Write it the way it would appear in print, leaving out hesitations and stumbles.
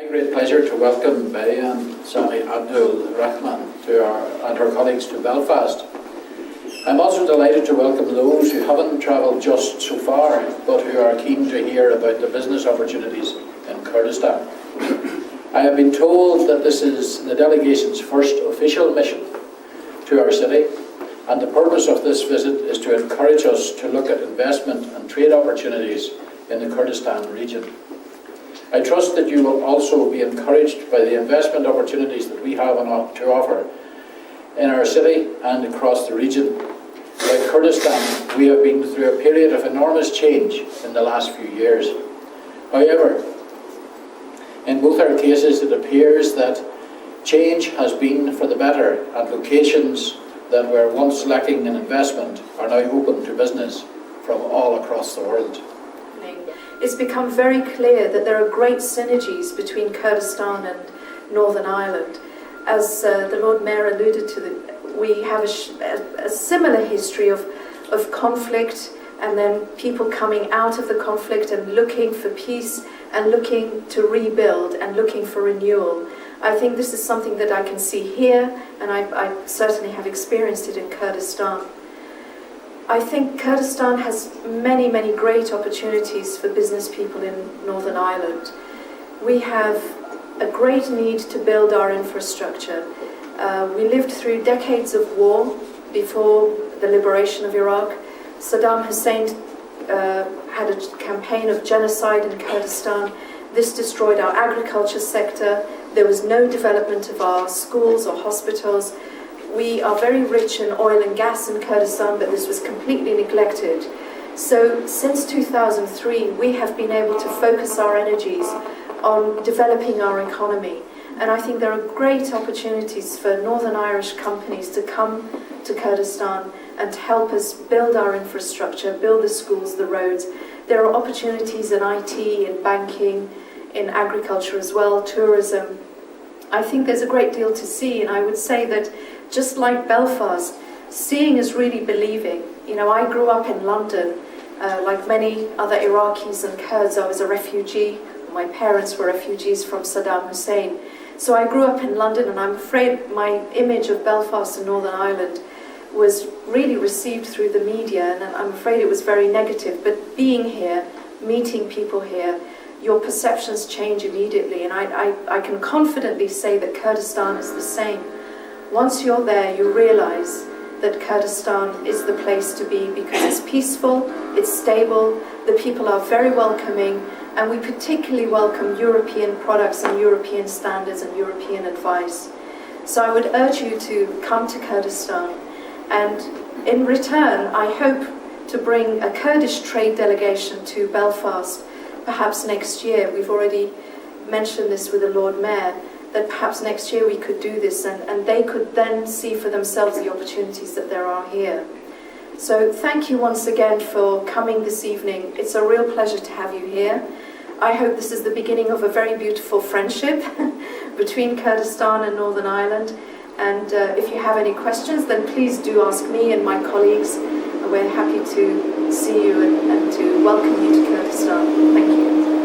great pleasure to welcome Bayan Sami Abdul Rahman and her colleagues to Belfast. I'm also delighted to welcome those who haven't travelled just so far, but who are keen to hear about the business opportunities in Kurdistan. I have been told that this is the delegation's first official mission to our city, and the purpose of this visit is to encourage us to look at investment and trade opportunities in the Kurdistan region. I trust that you will also be encouraged by the investment opportunities that we have to offer in our city and across the region. Like Kurdistan, we have been through a period of enormous change in the last few years. However, in both our cases, it appears that change has been for the better, and locations that were once lacking in investment are now open to business from all across the world. It's become very clear that there are great synergies between Kurdistan and Northern Ireland. As the Lord Mayor alluded to, we have a similar history of conflict, and then people coming out of the conflict and looking for peace and looking to rebuild and looking for renewal. I think this is something that I can see here, and I certainly have experienced it in Kurdistan. I think Kurdistan has many, many great opportunities for business people in Northern Ireland. We have a great need to build our infrastructure. We lived through decades of war before the liberation of Iraq. Saddam Hussein had a campaign of genocide in Kurdistan. This destroyed our agriculture sector. There was no development of our schools or hospitals. We are very rich in oil and gas in Kurdistan, but this was completely neglected. So since 2003, we have been able to focus our energies on developing our economy. And I think there are great opportunities for Northern Irish companies to come to Kurdistan and to help us build our infrastructure, build the schools, the roads. There are opportunities in IT, in banking, in agriculture as well, tourism. I think there's a great deal to see, and I would say that just like Belfast, seeing is really believing. You know, I grew up in London. Like many other Iraqis and Kurds, I was a refugee. My parents were refugees from Saddam Hussein. So I grew up in London, and I'm afraid my image of Belfast and Northern Ireland was really received through the media, and I'm afraid it was very negative. But being here, meeting people here, your perceptions change immediately, and I can confidently say that Kurdistan is the same. Once you're there, you realize that Kurdistan is the place to be because it's peaceful, it's stable, the people are very welcoming, and we particularly welcome European products and European standards and European advice. So I would urge you to come to Kurdistan, and in return, I hope to bring a Kurdish trade delegation to Belfast perhaps next year. We've already mentioned this with the Lord Mayor, that perhaps next year we could do this, and they could then see for themselves the opportunities that there are here. So thank you once again for coming this evening. It's a real pleasure to have you here. I hope this is the beginning of a very beautiful friendship between Kurdistan and Northern Ireland. And if you have any questions, then please do ask me and my colleagues. We're happy to see you and to welcome you to Kurdistan. Thank you.